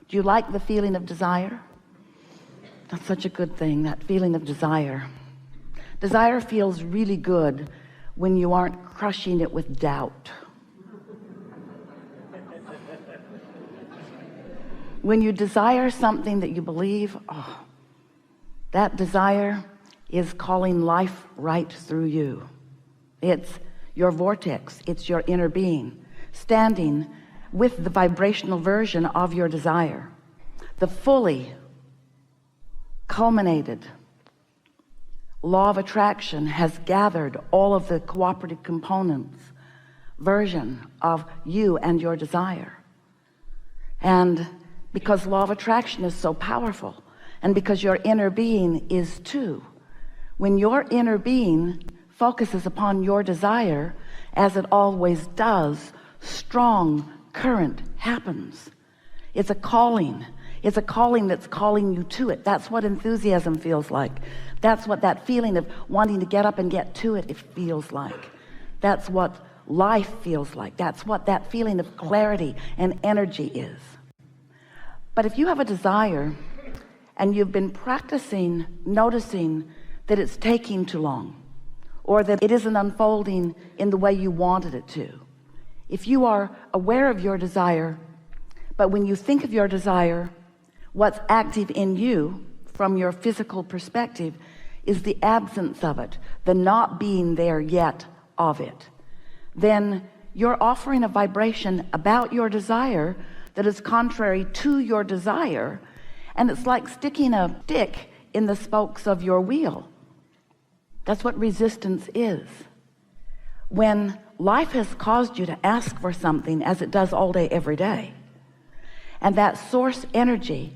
Do you like the feeling of desire? That's such a good thing, that feeling of desire. Desire feels really good when you aren't crushing it with doubt. When you desire something that you believe, that desire is calling life right through you. It's your vortex, it's your inner being standing with the vibrational version of your desire. The fully culminated law of attraction has gathered all of the cooperative components version of you and your desire. And because law of attraction is so powerful, and because your inner being is too, when your inner being focuses upon your desire, as it always does, strong current happens. It's a calling. It's a calling that's calling you to it. That's what enthusiasm feels like. That's what that feeling of wanting to get up and get to it feels like. That's what life feels like. That's what that feeling of clarity and energy is. But if you have a desire and you've been practicing noticing that it's taking too long, or that it isn't unfolding in the way you wanted it to, if you are aware of your desire, but when you think of your desire, what's active in you from your physical perspective is the absence of it, the not being there yet of it, then you're offering a vibration about your desire that is contrary to your desire, and it's like sticking a stick in the spokes of your wheel. That's what resistance is. When life has caused you to ask for something, as it does all day every day, and that source energy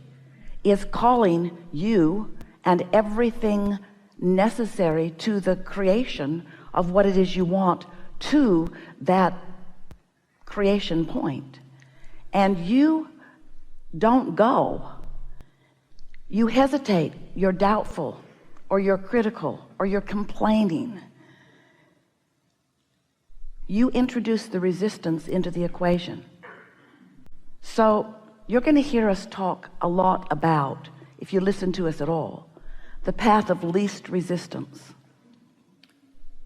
is calling you and everything necessary to the creation of what it is you want to that creation point, and you don't go, you hesitate, you're doubtful, or you're critical, or you're complaining, you introduce the resistance into the equation. So you're going to hear us talk a lot about, if you listen to us at all, the path of least resistance.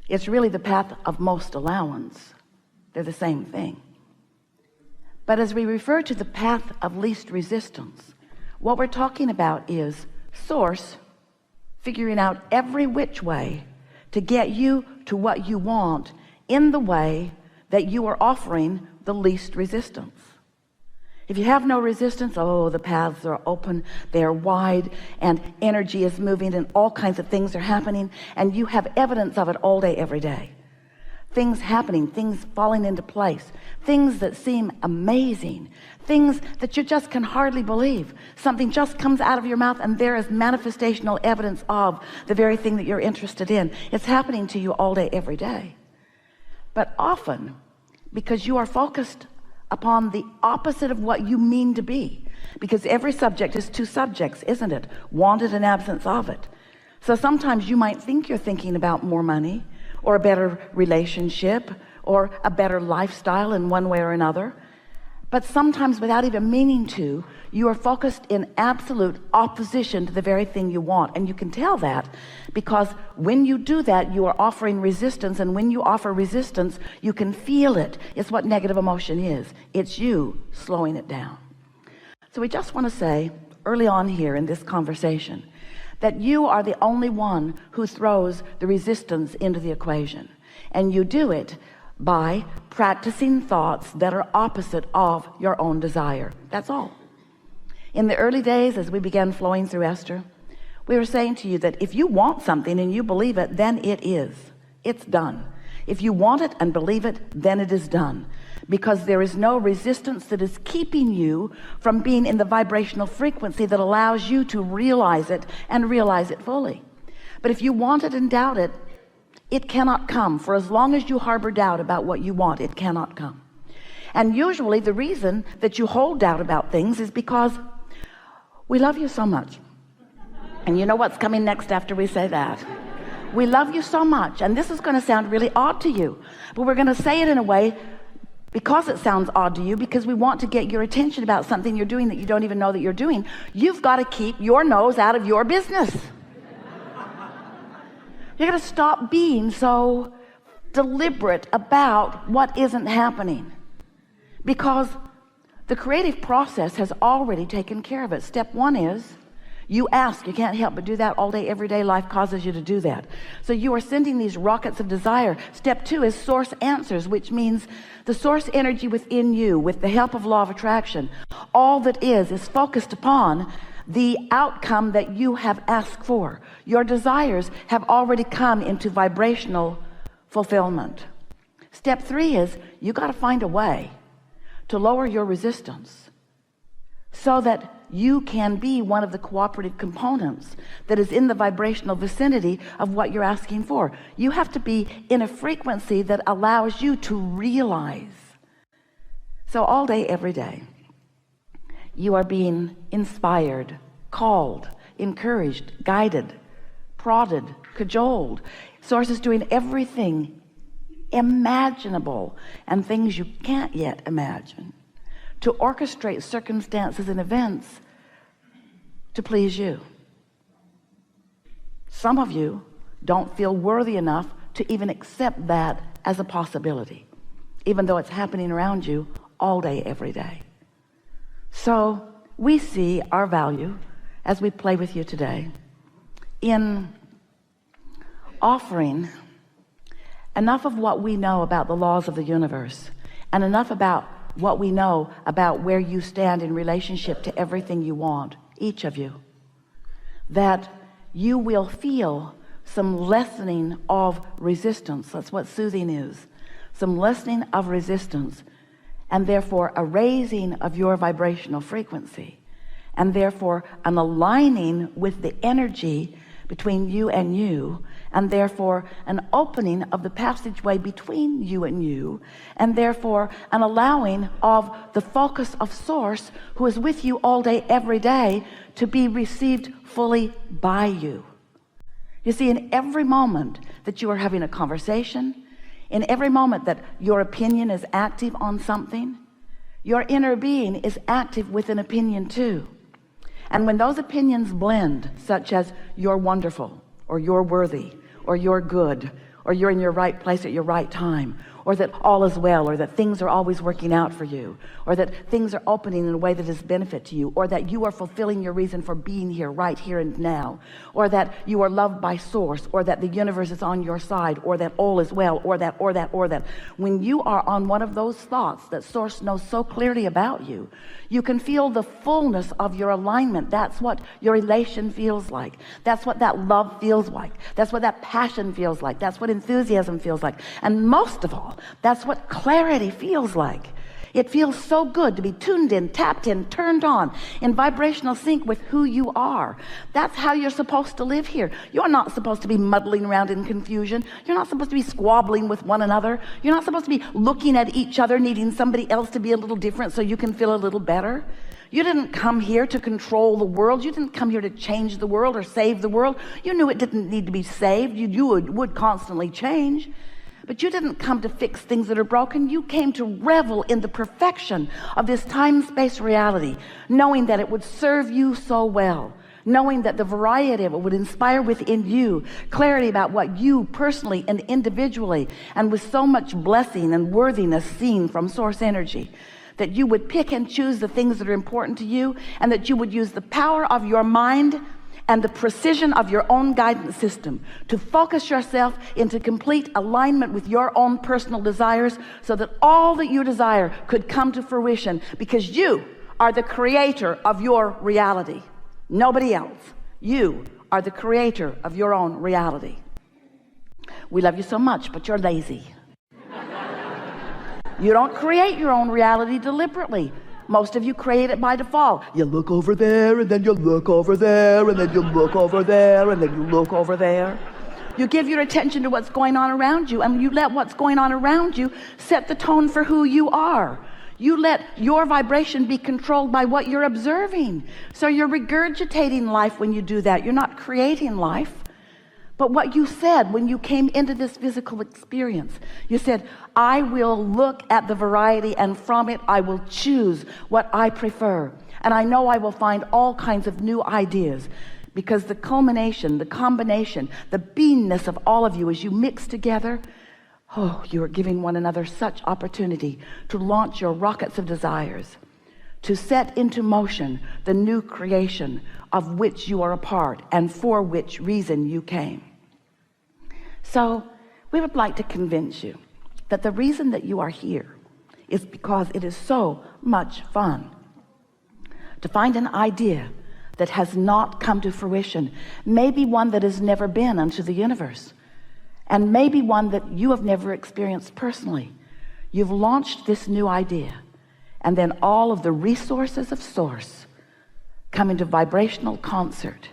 It's really the path of most allowance. They're the same thing. But as we refer to the path of least resistance, what we're talking about is source figuring out every which way to get you to what you want in the way that you are offering the least resistance. If you have no resistance, the paths are open, they're wide, and energy is moving, and all kinds of things are happening, and you have evidence of it all day, every day. Things happening, things falling into place, things that seem amazing, things that you just can hardly believe. Something just comes out of your mouth and there is manifestational evidence of the very thing that you're interested in. It's happening to you all day, every day. But often, because you are focused upon the opposite of what you mean to be, because every subject is two subjects, isn't it? Wanted and absence of it. So sometimes you might think you're thinking about more money, or a better relationship, or a better lifestyle in one way or another, but sometimes without even meaning to, you are focused in absolute opposition to the very thing you want. And you can tell that because when you do that, you are offering resistance, and when you offer resistance, you can feel it. It's what negative emotion is. It's you slowing it down. So we just want to say early on here in this conversation that you are the only one who throws the resistance into the equation, and you do it by practicing thoughts that are opposite of your own desire. That's all. In the early days, as we began flowing through Esther, we were saying to you that if you want something and you believe it, then it is. It's done. If you want it and believe it, then it is done. Because there is no resistance that is keeping you from being in the vibrational frequency that allows you to realize it and realize it fully. But if you want it and doubt it, it cannot come. For as long as you harbor doubt about what you want, it cannot come. And usually the reason that you hold doubt about things is because we love you so much. And you know what's coming next after we say that? We love you so much. And this is going to sound really odd to you, but we're going to say it in a way because it sounds odd to you, because we want to get your attention about something you're doing that you don't even know that you're doing. You've got to keep your nose out of your business. You're going to stop being so deliberate about what isn't happening, because the creative process has already taken care of it. Step one is you ask. You can't help but do that all day, every day. Life causes you to do that. So you are sending these rockets of desire. Step two is source answers, which means the source energy within you, with the help of law of attraction, all that is focused upon the outcome that you have asked for. Your desires have already come into vibrational fulfillment. Step three is you got to find a way to lower your resistance so that you can be one of the cooperative components that is in the vibrational vicinity of what you're asking for. You have to be in a frequency that allows you to realize. So all day, every day, you are being inspired, called, encouraged, guided, prodded, cajoled. Source is doing everything imaginable and things you can't yet imagine to orchestrate circumstances and events to please you. Some of you don't feel worthy enough to even accept that as a possibility, even though it's happening around you all day, every day. So we see our value as we play with you today in offering enough of what we know about the laws of the universe and enough about what we know about where you stand in relationship to everything you want, each of you, that you will feel some lessening of resistance. That's what soothing is. Some lessening of resistance, and therefore a raising of your vibrational frequency, and therefore an aligning with the energy between you, and therefore an opening of the passageway between you, and therefore an allowing of the focus of source, who is with you all day, every day, to be received fully by you. You see, in every moment that you are having a conversation, in every moment that your opinion is active on something, your inner being is active with an opinion too. And when those opinions blend, such as you're wonderful, or you're worthy, or you're good, or you're in your right place at your right time, or that all is well, or that things are always working out for you, or that things are opening in a way that is benefit to you, or that you are fulfilling your reason for being here, right here and now, or that you are loved by source, or that the universe is on your side, or that all is well, or that. When you are on one of those thoughts that source knows so clearly about you, you can feel the fullness of your alignment. That's what your elation feels like. That's what that love feels like. That's what that passion feels like. That's what enthusiasm feels like. And most of all, that's what clarity feels like. It feels so good to be tuned in, tapped in, turned on, in vibrational sync with who you are. That's how you're supposed to live here. You're not supposed to be muddling around in confusion. You're not supposed to be squabbling with one another. You're not supposed to be looking at each other, needing somebody else to be a little different so you can feel a little better. You didn't come here to control the world. You didn't come here to change the world or save the world. You knew it didn't need to be saved. You would constantly change. But you didn't come to fix things that are broken. You came to revel in the perfection of this time-space reality, knowing that it would serve you so well, knowing that the variety of it would inspire within you clarity about what you personally and individually, and with so much blessing and worthiness seen from source energy, that you would pick and choose the things that are important to you, and that you would use the power of your mind and the precision of your own guidance system to focus yourself into complete alignment with your own personal desires, so that all that you desire could come to fruition, because you are the creator of your reality. Nobody else. You are the creator of your own reality. We love you so much, but you're lazy. You don't create your own reality deliberately. Most of you create it by default. You look over there, and then you look over there, and then you look over there, and then you look over there. You give your attention to what's going on around you, and you let what's going on around you set the tone for who you are. You let your vibration be controlled by what you're observing. So you're regurgitating life when you do that. You're not creating life. But what you said when you came into this physical experience, you said, I will look at the variety, and from it I will choose what I prefer. And I know I will find all kinds of new ideas, because the culmination, the combination, the beingness of all of you as you mix together, oh, you are giving one another such opportunity to launch your rockets of desires, to set into motion the new creation of which you are a part and for which reason you came. So we would like to convince you that the reason that you are here is because it is so much fun to find an idea that has not come to fruition, maybe one that has never been unto the universe, and maybe one that you have never experienced personally. You've launched this new idea, and then all of the resources of source come into vibrational concert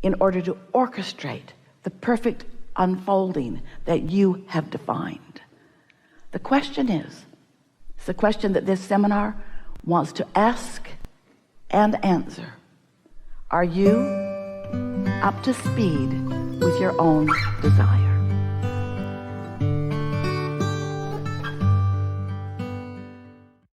in order to orchestrate the perfect unfolding that you have defined. The question is, it's the question that this seminar wants to ask and answer: are you up to speed with your own desire?